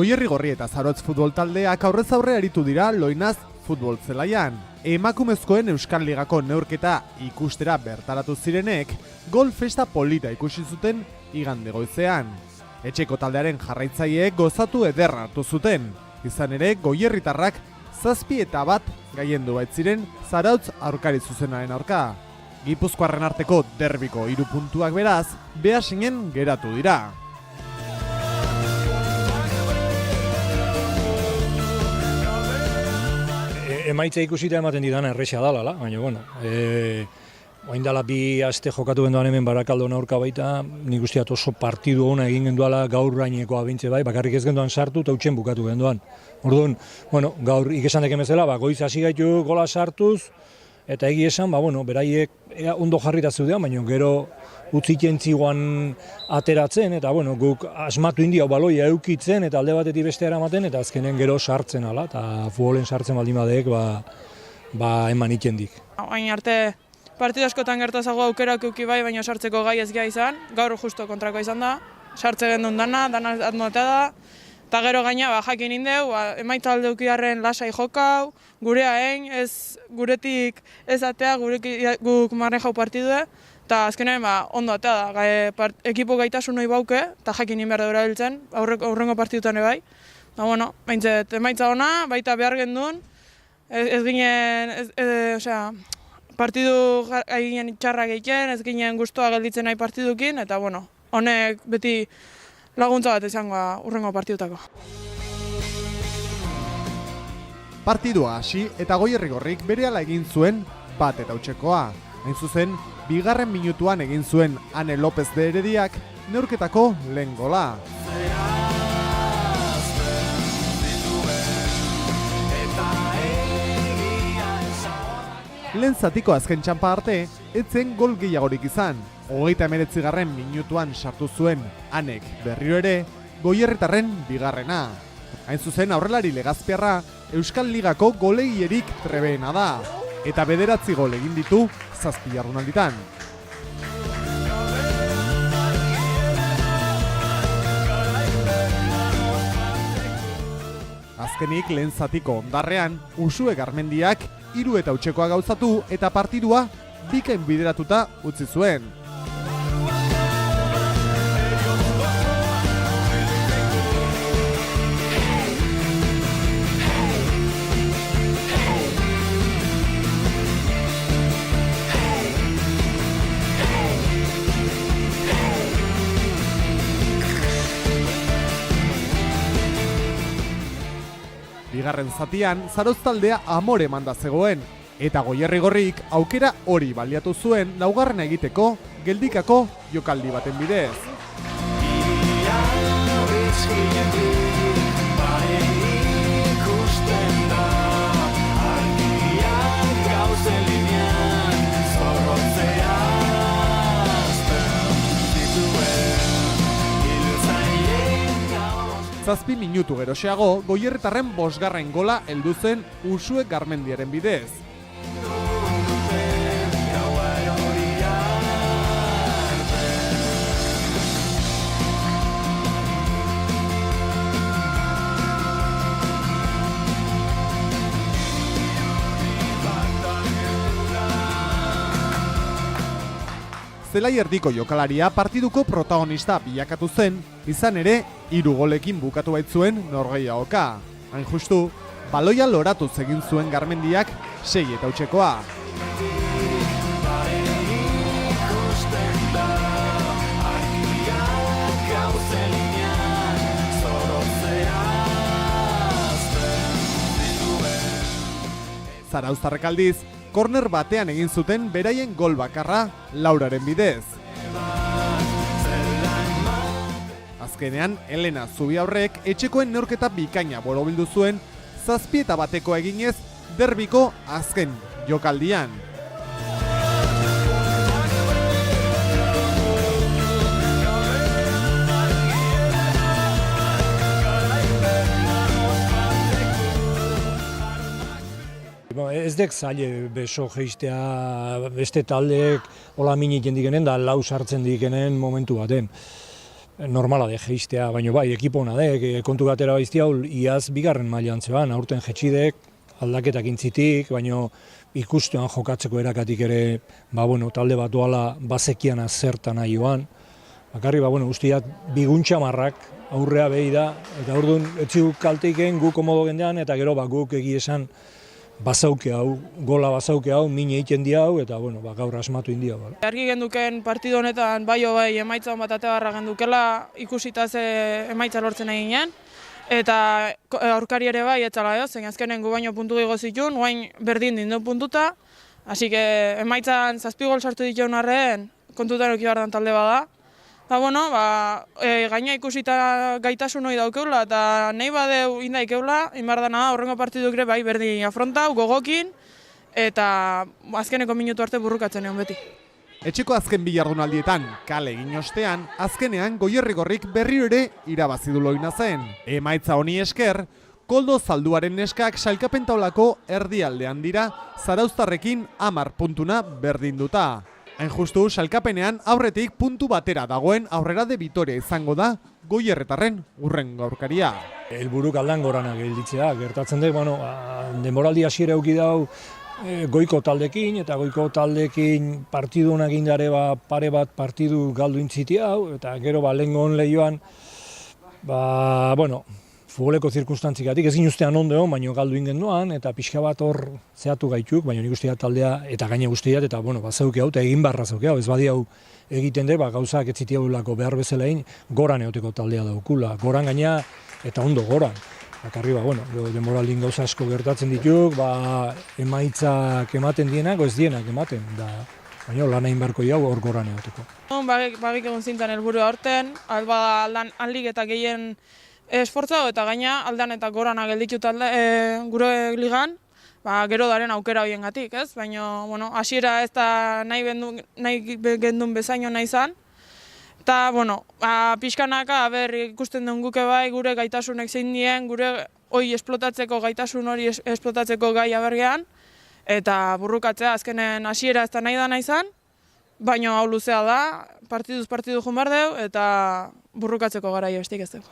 Goierrigorri eta Zarotz futbol taldeak aurrez aurre aritu dira Loinaz futbol zelaian. Emakumezkoen Euskal Ligako neurketa ikustera bertaratu zirenek, gol festa polita ikusi zuten igande goizean. Etxeko taldearen jarraitzaileek gozatu ederra hartu zuten. Izan ere, goierritarrak 7-1 gailendu baitziren Zarautz aurkari zuzenaren aurka. Gipuzkoarren arteko derbiko 3 puntuak beraz, Beasingen geratu dira. Emaitza ikusita ematen didana erresa dala, baina bueno, orain dela 2 aste jokatu genduan hemen Barakaldon aurka baita, nik usteat oso partidu ona egin genduala gaur rainekoa bintze bai, bakarrik ez genduan sartu eta utxen bukatu genduan. Orduan, bueno, gaur ikesan deken bezala, goiz hasi gaitu gola sartuz, eta egi esan, beraiek ondo jarrita zeudean, baina gero utziten ziguan ateratzen, eta bueno, guk asmatu india baloia eukitzen, eta alde batetik beste eramaten, eta azkenen gero sartzen ala, eta futbolen sartzen baldin badeek, eman ikendik. Hain arte partidu askotan gertazago aukerak euki bai, baina sartzeko gai ez gai izan, gaur justo kontrakoa izan da, sartze gendun dana atmotea da, eta gero gaina jakin indeu, emaitza alde eukiarren lasai jokau, gureaen, guretik ez atea, guk marren jau partidue, eta azkenean ondo atea da, ekipo gaitasun hori bauke, eta jakin inbehar daura biltzen, aurrengo partidutan bai. Da, bueno, emaitza ona, baita behar gendun, ez ginen, partidu eginen txarrak egiten, ez ginen guztua gelditzen nahi partidukin, eta bueno, honek beti laguntza bat izango urrengo partidutako. Partidua hasi eta Goierrigorrik berehala egin zuen 1-0. Hain zuzen, 2. minutuan egin zuen Ane López de Herediak neurketako lehen gola. Lehen zatiko azken txanpa arte, etzen gol gehiagorik izan. 39. minutuan sartu zuen Anek berriro ere, Goierritarren 2. Hain zuzen aurrelari Legazpiarra Euskal Ligako golegierik trebeena da, eta 9 gol egin ditu 7 jardunalditan. Azkenik lehen zatiko ondarrean, Usue Garmendiak 3-0 gauzatu eta partidua bikain bideratuta utzi zuen. Bigarren zatian, Zarautz taldea amore manda zegoen, eta Goierrigorrik aukera hori baliatu zuen 4. egiteko geldikako jokaldi baten bidez. Zazpi minutu geroxeago, Goierritarren 5. gola heldu zen Usue Garmendiaren bidez. Zelai erdiko jokalaria partiduko protagonista bilakatu zen, izan ere 3 golekin bukatu baitzuen norgehiagoka. Hain justu, baloia loratuz egin zuen Garmendiak 6-0. Zarauztarrek aldiz, korner batean egin zuten beraien gol bakarra Lauraren bidez. Azkenean, Elena Zubiaurrek etxekoen neurketa bikaina borobildu zuen 7-1 eginez derbiko azken jokaldian. Ez dek zaile beso geistea beste taldeek hola minik jendik genen da lau sartzen dikenen momentu baten. normala de jeistea, baina bai, ekipo ona de, kontu gatera baiztia, iaz bigarren mailan zeban, aurten jetxidek, aldaketak intzitik, baina ikustuan jokatzeko erakatik ere, talde bat doala bazekian zertan nahi joan. Bakarri, guztiak biguntxamarrak aurrea behi da, eta orduan etziuk kalteiken gu komodo gendean, eta gero guk egi esan bazauke hau, gola bazauke hau, mine egiten di hau, eta gaur asmatu indi hau. Argi genduken partidu honetan bai emaitza hon bat atebarra gendukela, ikusita ze emaitza lortzen egin ginen, eta aurkari ere bai, etzala zein azkenen gu baino puntu gehiago zituen, guain berdin dindu puntuta, hasi que emaitzan 7 gol sartu dituen arren, kontutan eduki behar dan talde bada. Gaina ikusita gaitasun hori daukeula, eta nahi badeu indaikeula, inbardana horrengo partiduk ere bai berdin afrontau, gogokin, eta azkeneko minutu arte burrukatzen egon beti. Etxeko azken bi jardunaldietan kale egin ostean, azkenean Goierrigorrik berriro ere irabazi du Loina zen. Emaitza honi esker, Koldo Zalduaren neskak sailkapen taulako erdialdean dira, Zarauztarrekin 10 puntuna berdinduta. Hain justu, sailkapenean aurretik puntu batera dagoen Aurrera de Vitoria izango da Goierretarren hurrengo aurkaria. Helburuk aldan gorana gelditzea, gertatzen dut, denboraldi hasiera eduki dau goiko taldekin, eta goiko taldekin partidu honak indare pare bat partidu galdu intziti hau, eta gero lehengo hon lehioan, futboleko zirkunstantzikatik, ez ginuztean ondo, baina galdu ingen doan, eta pixka bat hor zehatu gaituk, baina nik usteat taldea, eta gaine guztiat, eta bazauke hau, eta egin barra zauke hau, ez badi hau egiten de, gauzak ez ziti haulako behar bezalain, goran eoteko taldea daukula, goran gaina, eta ondo goran. Bakarri, denboraldin gauza asko gertatzen dituk, emaitzak ematen dienak, ez dienak ematen, baina lan egin barko jau hor goran eoteko. Bagik egun zintan helburua horten, aldan aldik eta gehien esfortzau eta gaina aldan eta gorana gelditu gure ligan, gero daren aukera hoiengatik, ez? Baina, hasiera ez da nahi gendun bezaino nahi izan. Eta, pixkanaka, ikusten duen guke bai, gure gaitasunek zein dien, gure gaitasun hori esplotatzeko gai abergean, eta burrukatzea azkenen hasiera ez da nahi da nahi izan, baina hau luzea da, partiduz partidu joan behar deu, eta burrukatzeko garaia bestik ez dugu.